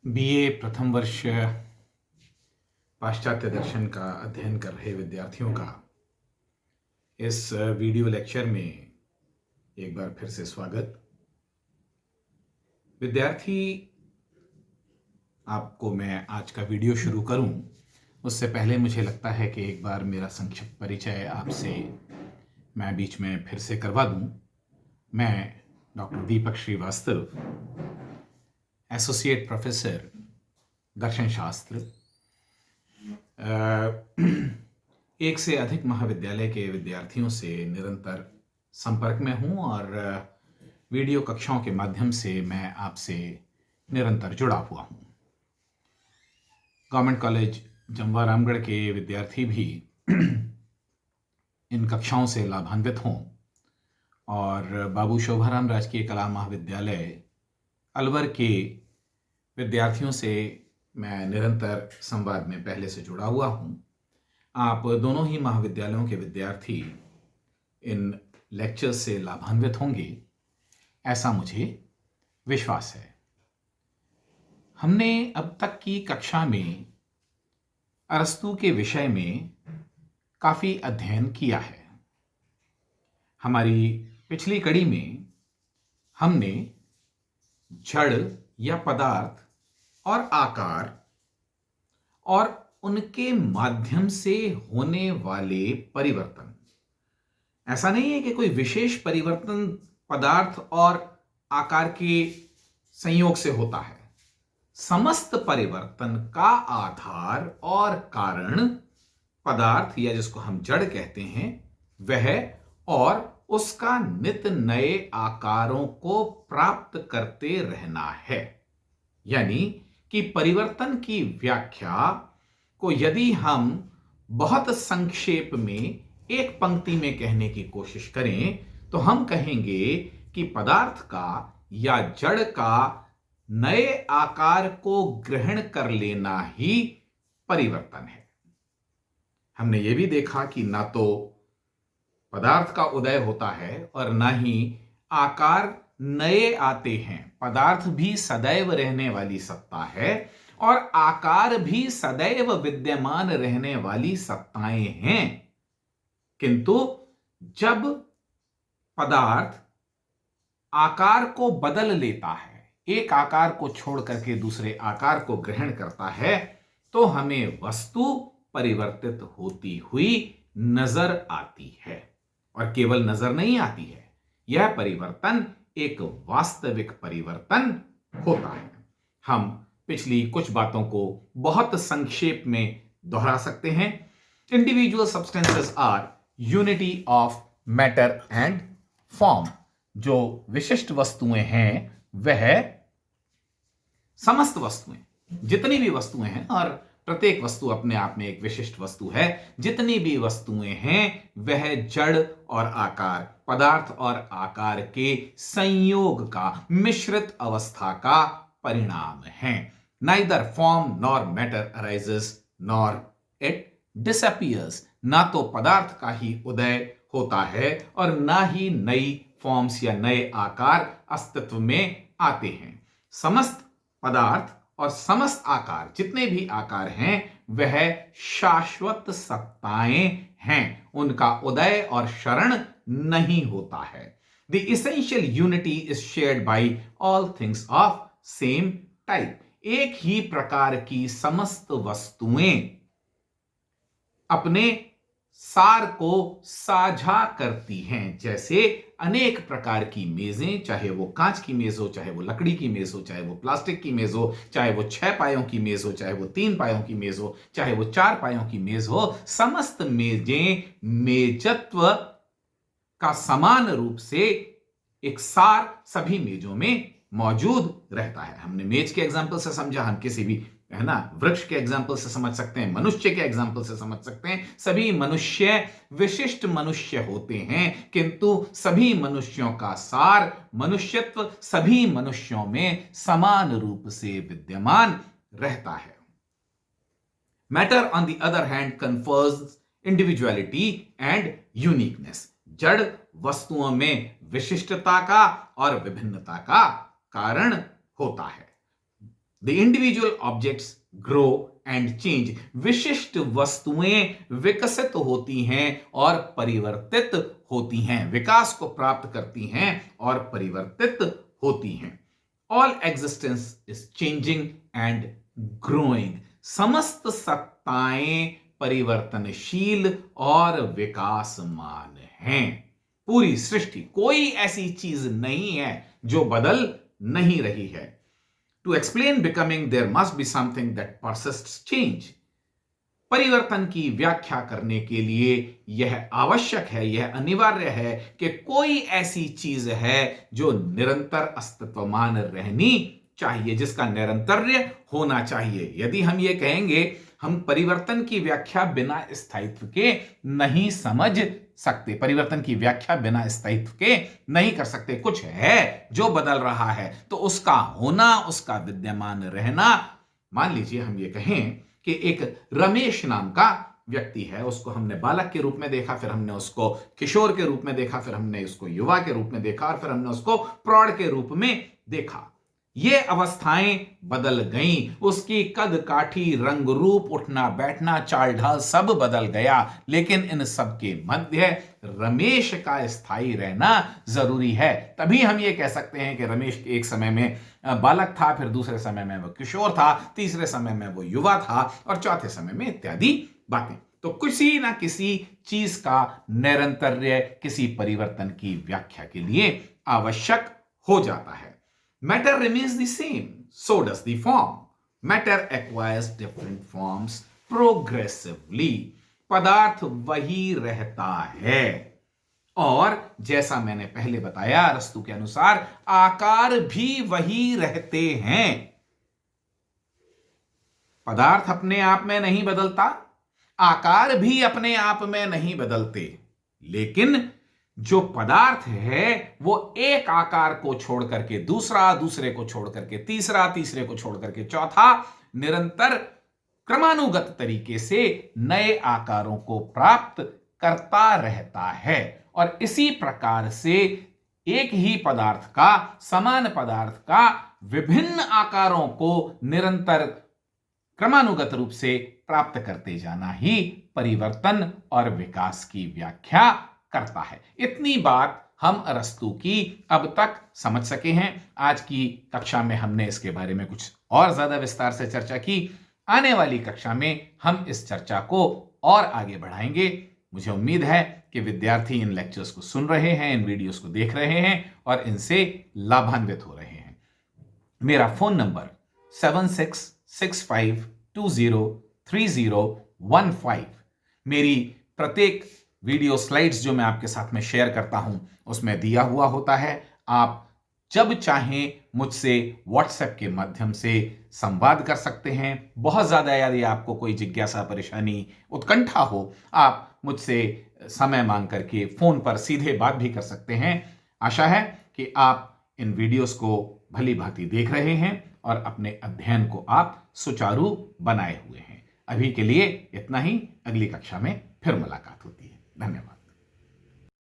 BA प्रथम वर्ष पाश्चात्य दर्शन का अध्ययन कर रहे विद्यार्थियों का इस वीडियो लेक्चर में एक बार फिर से स्वागत। विद्यार्थी, आपको मैं आज का वीडियो शुरू करूं उससे पहले मुझे लगता है कि एक बार मेरा संक्षिप्त परिचय आपसे मैं बीच में फिर से करवा दूं। मैं डॉक्टर दीपक श्रीवास्तव, एसोसिएट प्रोफेसर दर्शन शास्त्र, एक से अधिक महाविद्यालय के विद्यार्थियों से निरंतर संपर्क में हूं और वीडियो कक्षाओं के माध्यम से मैं आपसे निरंतर जुड़ा हुआ हूं। गवर्नमेंट कॉलेज जमवा रामगढ़ के विद्यार्थी भी इन कक्षाओं से लाभान्वित हों और बाबू शोभाराम राजकीय कला महाविद्यालय अलवर के विद्यार्थियों से मैं निरंतर संवाद में पहले से जुड़ा हुआ हूं। आप दोनों ही महाविद्यालयों के विद्यार्थी इन लेक्चर्स से लाभान्वित होंगे, ऐसा मुझे विश्वास है। हमने अब तक की कक्षा में अरस्तू के विषय में काफी अध्ययन किया है। हमारी पिछली कड़ी में हमने जड़ या पदार्थ और आकार और उनके माध्यम से होने वाले परिवर्तन, ऐसा नहीं है कि कोई विशेष परिवर्तन पदार्थ और आकार के संयोग से होता है। समस्त परिवर्तन का आधार और कारण पदार्थ या जिसको हम जड़ कहते हैं वह और उसका नित नए आकारों को प्राप्त करते रहना है। यानी कि परिवर्तन की व्याख्या को यदि हम बहुत संक्षेप में एक पंक्ति में कहने की कोशिश करें तो हम कहेंगे कि पदार्थ का या जड़ का नए आकार को ग्रहण कर लेना ही परिवर्तन है। हमने यह भी देखा कि ना तो पदार्थ का उदय होता है और ना ही आकार नए आते हैं। पदार्थ भी सदैव रहने वाली सत्ता है और आकार भी सदैव विद्यमान रहने वाली सत्ताएं हैं। किंतु जब पदार्थ आकार को बदल लेता है, एक आकार को छोड़ करके दूसरे आकार को ग्रहण करता है, तो हमें वस्तु परिवर्तित होती हुई नजर आती है। और केवल नजर नहीं आती है, यह परिवर्तन एक वास्तविक परिवर्तन होता है। हम पिछली कुछ बातों को बहुत संक्षेप में दोहरा सकते हैं। Individual substances are unity of matter and form. जो विशिष्ट वस्तुएं हैं वह समस्त वस्तुएं, जितनी भी वस्तुएं हैं, और प्रत्येक वस्तु अपने आप में एक विशिष्ट वस्तु है, जितनी भी वस्तुएं हैं वह जड़ और आकार, पदार्थ और आकार के संयोग का, मिश्रित अवस्था का परिणाम है। Neither form nor matter arises nor it disappears. ना तो पदार्थ का ही उदय होता है और ना ही नई फॉर्म्स या नए आकार अस्तित्व में आते हैं। समस्त पदार्थ और समस्त आकार, जितने भी आकार हैं, वह शाश्वत सत्ताएं हैं। उनका उदय और क्षरण नहीं होता है। The essential unity is shared by all things of same type. एक ही प्रकार की समस्त वस्तुएं अपने सार को साझा करती हैं। जैसे अनेक प्रकार की मेजें, चाहे वो कांच की मेज हो, चाहे वो लकड़ी की मेज हो, चाहे वो प्लास्टिक की मेज हो, चाहे वो 6 पायों की मेज हो, चाहे वो 3 पायों की मेज हो, चाहे वो 4 पायों की मेज हो, समस्त मेजें मेजत्व का समान रूप से एक सार सभी मेजों में मौजूद रहता है। हमने मेज के एग्जाम्पल से समझा, हम किसी भी, है ना, वृक्ष के एग्जाम्पल से समझ सकते हैं, मनुष्य के एग्जाम्पल से समझ सकते हैं। सभी मनुष्य विशिष्ट मनुष्य होते हैं, किंतु सभी मनुष्यों का सार, मनुष्यत्व सभी मनुष्यों में समान रूप से विद्यमान रहता है। Matter on the other hand confers individuality and uniqueness. जड़ वस्तुओं में विशिष्टता का और विभिन्नता का कारण होता है। The individual objects grow and change. विशिष्ट वस्तुएं विकसित होती हैं और परिवर्तित होती हैं, विकास को प्राप्त करती हैं और परिवर्तित होती हैं। All existence is changing and growing. समस्त सत्ताएं परिवर्तनशील और विकासमान हैं। पूरी सृष्टि, कोई ऐसी चीज नहीं है जो बदल नहीं रही है। To explain becoming there must be something that persists change. परिवर्तन की व्याख्या करने के लिए यह आवश्यक है, यह अनिवार्य है कि कोई ऐसी चीज है जो निरंतर अस्तित्वमान रहनी चाहिए, जिसका निरंतर्य होना चाहिए। यदि हम ये कहेंगे हम परिवर्तन की व्याख्या बिना स्थायित्व के नहीं समझ सकते, परिवर्तन की व्याख्या बिना स्थायित्व के नहीं कर सकते, कुछ है जो बदल रहा है तो उसका होना, उसका विद्यमान रहना। मान लीजिए हम ये कहें कि एक रमेश नाम का व्यक्ति है, उसको हमने बालक के रूप में देखा, फिर हमने उसको किशोर के रूप में देखा, फिर हमने उसको युवा के रूप में देखा और फिर हमने उसको प्रौढ़ के रूप में देखा। ये अवस्थाएं बदल गईं, उसकी कद काठी, रंग रूप, उठना बैठना, चाल ढाल सब बदल गया, लेकिन इन सब के मध्य रमेश का स्थायी रहना जरूरी है। तभी हम ये कह सकते हैं कि रमेश एक समय में बालक था, फिर दूसरे समय में वो किशोर था, तीसरे समय में वो युवा था और चौथे समय में इत्यादि बातें। तो किसी ना किसी चीज का निरंतर्य किसी परिवर्तन की व्याख्या के लिए आवश्यक हो जाता है। Matter remains the same, so does the form. Matter acquires different forms progressively. पदार्थ वही रहता है और जैसा मैंने पहले बताया, अरस्तु के अनुसार आकार भी वही रहते हैं। पदार्थ अपने आप में नहीं बदलता, आकार भी अपने आप में नहीं बदलते, लेकिन जो पदार्थ है वो एक आकार को छोड़ करके दूसरा, दूसरे को छोड़ करके तीसरा, तीसरे को छोड़ करके चौथा, निरंतर क्रमानुगत तरीके से नए आकारों को प्राप्त करता रहता है। और इसी प्रकार से एक ही पदार्थ का, समान पदार्थ का विभिन्न आकारों को निरंतर क्रमानुगत रूप से प्राप्त करते जाना ही परिवर्तन और विकास की व्याख्या करता है। इतनी बात हम अरस्तु की अब तक समझ सके हैं। आज की कक्षा में हमने इसके बारे में कुछ और ज्यादा विस्तार से चर्चा की। आने वाली कक्षा में हम इस चर्चा को और आगे बढ़ाएंगे। मुझे उम्मीद है कि विद्यार्थी इन लेक्चर्स को सुन रहे हैं, इन वीडियोस को देख रहे हैं और इनसे लाभान्वित हो रहे हैं। मेरा फोन नंबर 7665203015। मेरी प्रत्येक वीडियो स्लाइड्स जो मैं आपके साथ में शेयर करता हूं उसमें दिया हुआ होता है। आप जब चाहें मुझसे व्हाट्सएप के माध्यम से संवाद कर सकते हैं। बहुत ज्यादा यदि आपको कोई जिज्ञासा, परेशानी, उत्कंठा हो, आप मुझसे समय मांग करके फोन पर सीधे बात भी कर सकते हैं। आशा है कि आप इन वीडियोस को भली भांति देख रहे हैं और अपने अध्ययन को आप सुचारू बनाए हुए हैं। अभी के लिए इतना ही। अगली कक्षा में फिर मुलाकात होती है। धन्यवाद।